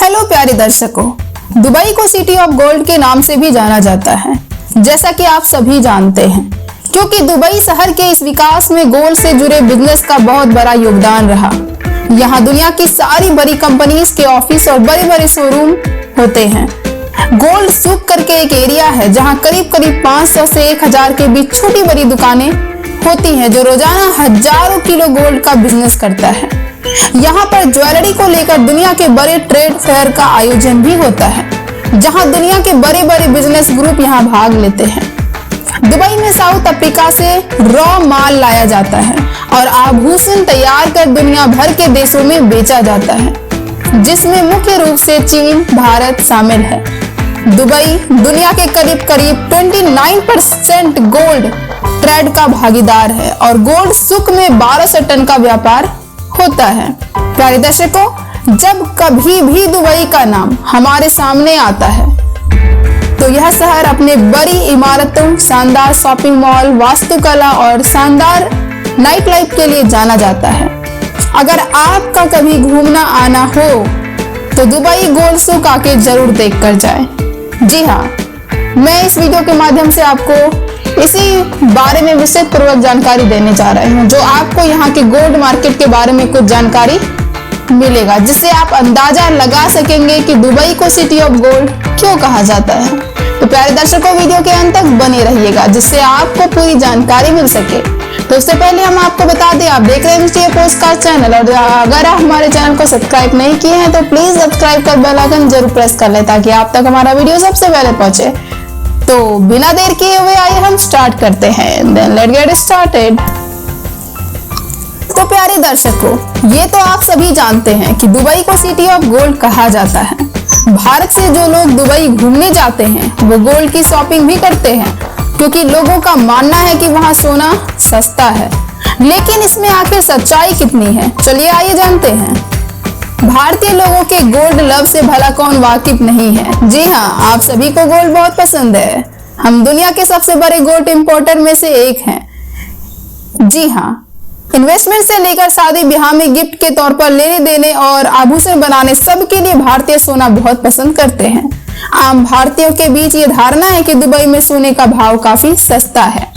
Hello प्यारे दर्शकों, Dubai को सिटी ऑफ गोल्ड के नाम से भी जाना जाता है, जैसा कि आप सभी जानते हैं, क्योंकि दुबई शहर के इस विकास में गोल्ड से जुड़े बिजनेस का बहुत बड़ा योगदान रहा। यहाँ दुनिया की सारी बड़ी कंपनीज के ऑफिस और बड़े बड़े शोरूम होते हैं। गोल्ड सूक करके एक एरिया है जहाँ करीब करीब 500 से 1000 के बीच छोटी बड़ी दुकानें होती हैं जो रोजाना हजारों किलो गोल्ड का बिजनेस करता है। यहाँ पर ज्वेलरी को लेकर दुनिया के बड़े ट्रेड फेयर का आयोजन भी होता है, जहाँ दुनिया के बड़े बड़े बिजनेस ग्रुप यहाँ भाग लेते हैं। दुबई में साउथ अफ्रीका से रॉ माल लाया जाता है और आभूषण तैयार कर दुनिया भर के देशों में बेचा जाता है, जिसमें मुख्य रूप से चीन, भारत शामिल है। दुबई दुनिया के करीब करीब 29% गोल्ड ट्रेड का भागीदार है और गोल्ड सूक में 1200 टन का व्यापार होता है। प्यारे दर्शकों, जब कभी भी दुबई का नाम हमारे सामने आता है तो यह शहर अपने बड़ी इमारतों, शानदार शॉपिंग मॉल, वास्तुकला और शानदार नाइट लाइफ के लिए जाना जाता है। अगर आपका कभी घूमना आना हो तो दुबई गोल्ड सूक आके जरूर देख कर जाए। जी हाँ, मैं इस वीडियो के माध्यम से आपको इसी बारे में विस्तृत पूर्वक जानकारी देने जा रहे हूँ, जो आपको यहाँ के गोल्ड मार्केट के बारे में कुछ जानकारी मिलेगा, जिससे आप अंदाजा लगा सकेंगे कि दुबई को सिटी ऑफ गोल्ड क्यों कहा जाता है। तो प्यारे दर्शकों, वीडियो के अंत तक बने रहिएगा, जिससे आपको पूरी जानकारी मिल सके। तो उससे पहले हम आपको बता दें, आप देख रहे हैं मिस्टर पोस्टकास्ट चैनल, और अगर आप हमारे चैनल को सब्सक्राइब नहीं किए हैं तो प्लीज सब्सक्राइब कर बेल आइकन जरूर प्रेस कर लें, ताकि आप तक हमारा वीडियो सबसे पहले पहुंचे। तो बिना देर किए हुए आइए हम स्टार्ट करते हैं। Then let's get started। तो प्यारे दर्शकों, ये तो आप सभी जानते हैं कि दुबई को सिटी ऑफ गोल्ड कहा जाता है। भारत से जो लोग दुबई घूमने जाते हैं वो गोल्ड की शॉपिंग भी करते हैं, क्योंकि लोगों का मानना है कि वहाँ सोना सस्ता है। लेकिन इसमें आखिर सच्चाई कितनी है, चलिए आइए जानते हैं। भारतीय लोगों के गोल्ड लव से भला कौन वाकिफ नहीं है। जी हाँ, आप सभी को गोल्ड बहुत पसंद है। हम दुनिया के सबसे बड़े गोल्ड इंपोर्टर में से एक हैं। जी हाँ, इन्वेस्टमेंट से लेकर शादी ब्याह में गिफ्ट के तौर पर लेने देने और आभूषण बनाने, सब के लिए भारतीय सोना बहुत पसंद करते हैं। आम भारतीयों के बीच ये धारणा है कि दुबई में सोने का भाव काफी सस्ता है,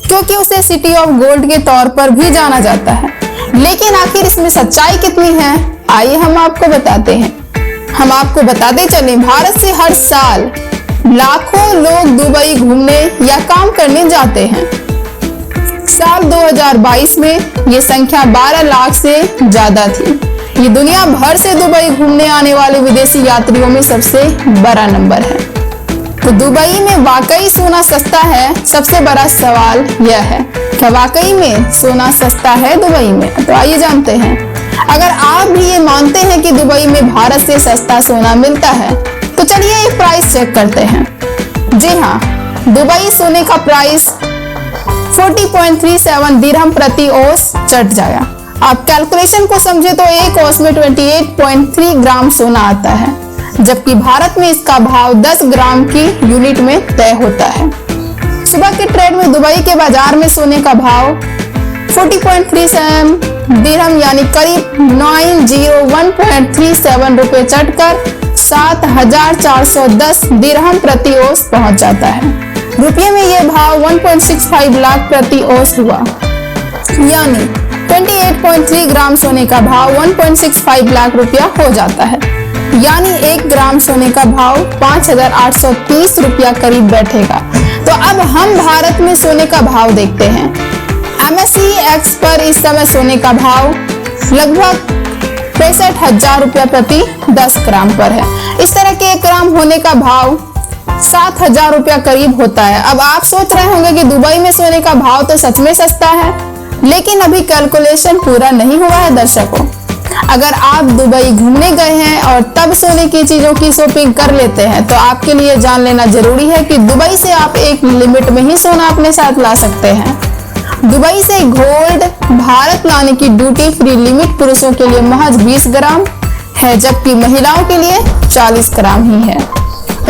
क्योंकि उसे सिटी ऑफ गोल्ड के तौर पर भी जाना जाता है। लेकिन आखिर इसमें सच्चाई कितनी है, आइए हम आपको बताते हैं। हम आपको बताते चलें, भारत से हर साल लाखों लोग दुबई घूमने या काम करने जाते हैं। साल 2022 में ये संख्या 12 लाख से ज्यादा थी। ये दुनिया भर से दुबई घूमने आने वाले विदेशी यात्रियों में सबसे बड़ा नंबर है। तो दुबई में वाकई सोना सस्ता है? सबसे बड़ा सवाल यह है, क्या वाकई में सोना सस्ता है दुबई में? तो आइए जानते हैं। अगर आप भी ये मानते हैं कि दुबई में भारत से सस्ता सोना मिलता है, तो चलिए एक प्राइस चेक करते हैं। जी हाँ, दुबई सोने का प्राइस 40.37 दिरहम प्रति औंस चढ़ जाएगा। आप कैलकुलेशन को समझे तो एक औंस में 28.3 ग्राम सोना आता है, जबकि भारत में इसका भाव 10 ग्राम की यूनिट में तय होता है। सुबह के ट्रेड में दुबई के बाजार में सोने का भाव 40.37 दिरहम यानी करीब 901.37 रुपए चढ़कर 7410 दिरहम प्रति औंस पहुंच जाता है। रुपये में यह भाव 1.65 लाख प्रति औंस हुआ, यानी 28.3 ग्राम सोने का भाव 1.65 लाख रुपया हो जाता है। यानी 1 ग्राम सोने का भाव 5830 रुपया करीब बैठेगा। तो अब हम भारत में सोने का भाव देखते हैं। MSCX पर इस समय सोने का भाव लगभग 65,000 रुपया प्रति 10 ग्राम पर है। इस तरह के 1 ग्राम होने का भाव 7,000 रुपया करीब होता है। अब आप सोच रहे होंगे कि दुबई में सोने का भाव तो सच में सस्ता है, लेकिन अभी कैलकुलेशन पूरा नहीं हुआ है दर्शकों। अगर आप दुबई घूमने गए हैं और तब सोने की चीजों की शॉपिंग कर लेते हैं, तो आपके लिए जान लेना जरूरी है कि दुबई से आप एक लिमिट में ही सोना अपने साथ ला सकते हैं। दुबई से गोल्ड भारत लाने की ड्यूटी फ्री लिमिट पुरुषों के लिए महज 20 ग्राम है, जबकि महिलाओं के लिए 40 ग्राम ही है।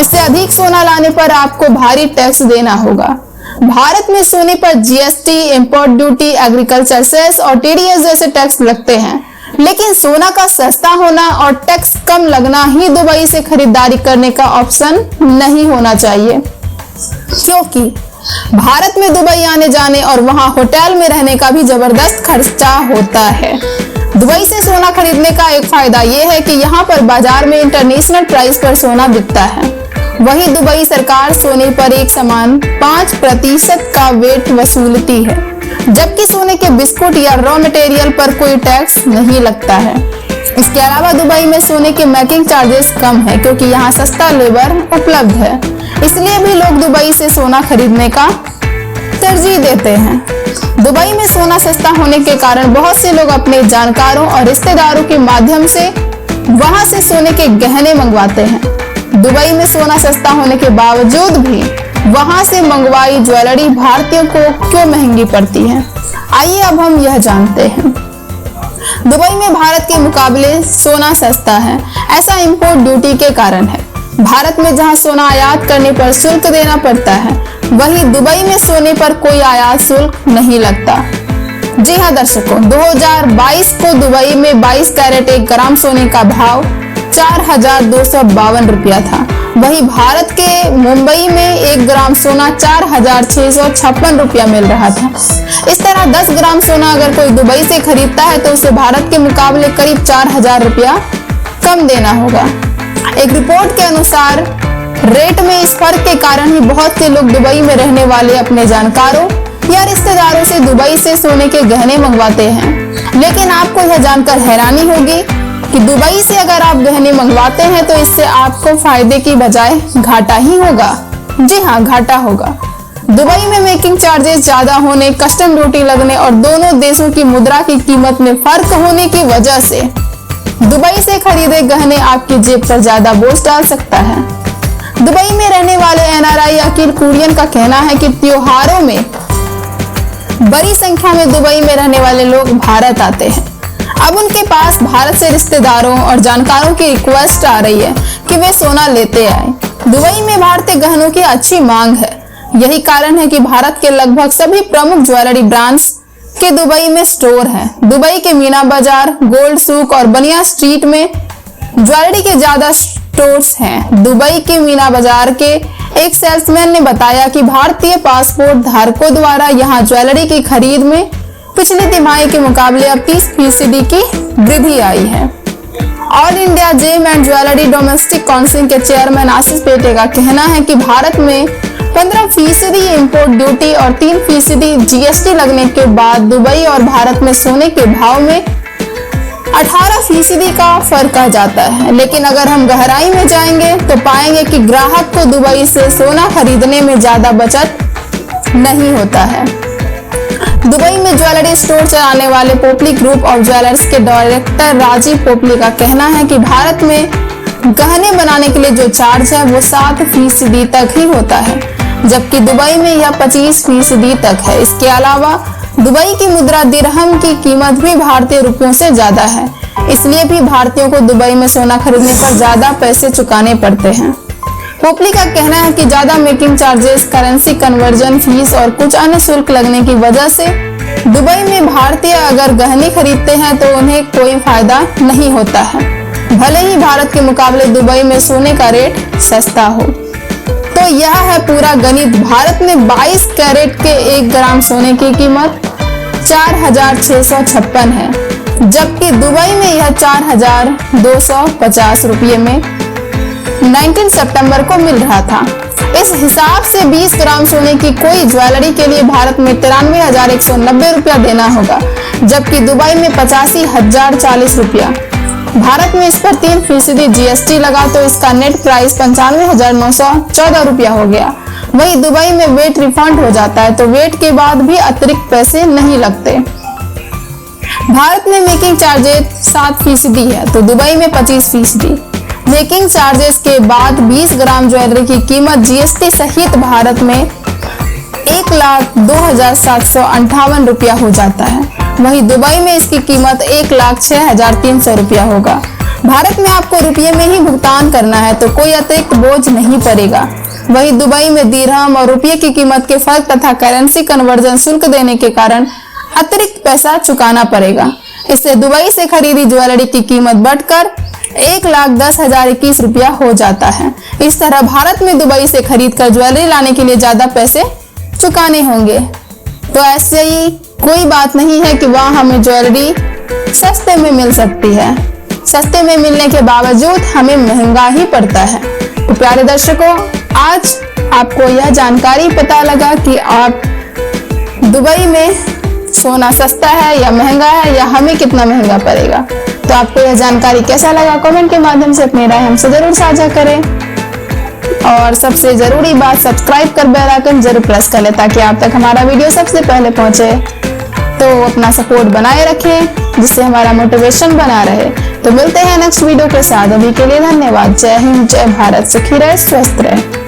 इससे अधिक सोना लाने पर आपको भारी टैक्स देना होगा। भारत में सोने पर GST, import duty, agriculture cess और TDS जैसे टैक्स लगते हैं। लेकिन सोना का सस्ता होना और टैक्स कम लगना ही दुबई से खरीदारी करने का ऑप्शन नहीं होना चाहिए, क्योंकि भारत में दुबई आने जाने और वहां होटल में रहने का भी जबरदस्त खर्चा होता है। दुबई से सोना खरीदने का एक फायदा यह है कि यहाँ पर बाजार में इंटरनेशनल प्राइस पर सोना बिकता है। वहीं दुबई सरकार सोने पर एक समान 5% का वेट वसूलती है, जबकि सोने के बिस्कुट या रॉ मटेरियल पर कोई टैक्स नहीं लगता है। इसके अलावा दुबई में सोने के मेकिंग चार्जेस कम है, क्योंकि यहाँ सस्ता लेबर उपलब्ध है। इसलिए भी लोग दुबई से सोना खरीदने का तरजीह देते हैं। दुबई में सोना सस्ता होने के कारण बहुत से लोग अपने जानकारों और रिश्तेदारों के माध्यम से वहां से सोने के गहने मंगवाते हैं। दुबई में सोना सस्ता होने के बावजूद भी वहां से मंगवाई ज्वेलरी भारतीयों को क्यों महंगी पड़ती है, आइए अब हम यह जानते हैं। दुबई में भारत के मुकाबले सोना सस्ता है, ऐसा इंपोर्ट ड्यूटी के कारण है। भारत में जहां सोना आयात करने पर शुल्क देना पड़ता है, वहीं दुबई में सोने पर कोई आयात शुल्क नहीं लगता। जी हाँ दर्शकों, 2022 को दुबई में 22 कैरेट 1 ग्राम सोने का भाव 4,252 रुपया था। वहीं भारत के मुंबई में 1 ग्राम सोना 4,656 रुपया मिल रहा था। इस तरह 10 ग्राम सोना अगर कोई दुबई से खरीदता है तो उसे भारत के मुकाबले करीब 4,000 रुपया कम देना होगा। एक रिपोर्ट के अनुसार रेट में इस फर्क के कारण ही बहुत से लोग दुबई में रहने वाले अपने जानकारों या रिश्तेदारों से दुबई से सोने के गहने मंगवाते हैं। लेकिन आपको यह जानकर हैरानी होगी कि दुबई से अगर आप गहने मंगवाते हैं तो इससे आपको फायदे की बजाय घाटा ही होगा। जी हाँ, घाटा होगा। दुबई में मेकिंग चार्जेस ज्यादा होने, कस्टम ड्यूटी लगने और दोनों देशों की मुद्रा की कीमत में फर्क होने की वजह से दुबई से खरीदे गहने आपकी जेब पर ज्यादा बोझ डाल सकता है। दुबई में रहने वाले एनआरआई अकील कुरियन का कहना है कि त्योहारों में बड़ी संख्या में दुबई में रहने वाले लोग भारत आते हैं। अब उनके पास भारत से रिश्तेदारों और जानकारों की रिक्वेस्ट आ रही है कि वे सोना लेते आए। दुबई में भारतीय गहनों की अच्छी मांग है। यही कारण है कि भारत के लगभग सभी प्रमुख ज्वेलरी ब्रांड्स के दुबई में स्टोर हैं। दुबई के मीना बाजार, गोल्ड सूक और बनिया स्ट्रीट में ज्वेलरी के ज्यादा स्टोर्स हैं। दुबई के मीना बाजार के एक सेल्समैन ने बताया कि भारतीय पासपोर्ट धारकों द्वारा यहां ज्वेलरी की खरीद में पिछली तिमाही के मुकाबले अब 30% की वृद्धि आई है। All India gem and jewellery domestic council के चेयरमैन आशीष पेटे का कहना है कि भारत में 15% इंपोर्ट ड्यूटी और 3% जीएसटी लगने के बाद दुबई और भारत में सोने के भाव में 18% का फर्क आ जाता है। लेकिन अगर हम गहराई में जाएंगे तो पाएंगे कि ग्राहक को दुबई से सोना खरीदने में ज्यादा बचत नहीं होता है। दुबई में ज्वेलरी स्टोर चलाने वाले पोपली ग्रुप ऑफ ज्वेलर्स के डायरेक्टर राजीव पोपली का कहना है कि भारत में गहने बनाने के लिए जो चार्ज है वो 7% तक ही होता है, जबकि दुबई में यह 25% तक है। इसके अलावा दुबई की मुद्रा दिरहम की कीमत भी भारतीय रुपयों से ज्यादा है, इसलिए भी भारतीयों को दुबई में सोना खरीदने पर ज्यादा पैसे चुकाने पड़ते हैं। पोपली का कहना है कि ज्यादा making charges, currency conversion fees और कुछ अन्य शुल्क लगने की वजह से दुबई में भारतीय अगर गहने खरीदते हैं तो उन्हें कोई फायदा नहीं होता है, भले ही भारत के मुकाबले दुबई में सोने का रेट सस्ता हो। तो यह है पूरा गणित। भारत में 22 कैरेट के 1 ग्राम सोने की कीमत 4,656 है, जबकि दुबई में यह 4,250 रुपये में 19 सितंबर को मिल रहा था। इस हिसाब से 20 ग्राम सोने की कोई ज्वेलरी के लिए भारत में 93,190 रुपया देना होगा, जबकि दुबई में 85,040 रुपया। भारत में इस पर 3% जीएसटी लगा तो इसका नेट प्राइस 95,914 रुपया हो गया। वहीं दुबई में वेट रिफंड हो जाता है तो वेट के बाद भी अतिरिक्त पैसे नहीं लगते। भारत में मेकिंग चार्जेस 7% है तो दुबई में 25%। मेकिंग चार्जेस के बाद 20 ग्राम ज्वेलरी की कीमत जीएसटी सहित भारत में 1,02,758 रुपया हो जाता है। वहीं दुबई में इसकी कीमत 1,06,300 रुपया होगा। भारत में आपको रुपये में ही भुगतान करना है तो कोई अतिरिक्त बोझ नहीं पड़ेगा। वहीं दुबई में दिरहम और रुपये की कीमत के फर्क तथा करेंसी कन्वर्जन शुल्क देने के कारण अतिरिक्त पैसा चुकाना पड़ेगा। इससे दुबई से खरीदी ज्वेलरी की कीमत बढ़कर 1,10,021 रुपया हो जाता है। इस तरह भारत में दुबई से खरीद कर ज्वेलरी लाने के लिए ज्यादा पैसे चुकाने होंगे। तो ऐसे ही कोई बात नहीं है कि वहाँ हमें ज्वेलरी सस्ते में मिल सकती है। सस्ते में मिलने के बावजूद हमें महंगा ही पड़ता है। तो प्यारे दर्शकों, आज आपको यह जानकारी पता लगा कि आप दुबई में सोना सस्ता है या महंगा है, या हमें कितना महंगा पड़ेगा। तो आपको यह जानकारी कैसा लगा, कमेंट के माध्यम से अपनी राय हमसे जरूर साझा करें। और सबसे जरूरी बात, सब्सक्राइब कर बेल आइकन जरूर प्रेस कर लें ताकि आप तक हमारा वीडियो सबसे पहले पहुंचे। तो अपना सपोर्ट बनाए रखें जिससे हमारा मोटिवेशन बना रहे। तो मिलते हैं नेक्स्ट वीडियो के साथ। अभी के लिए धन्यवाद। जय हिंद, जय भारत। सुखी रहे, स्वस्थ रहे।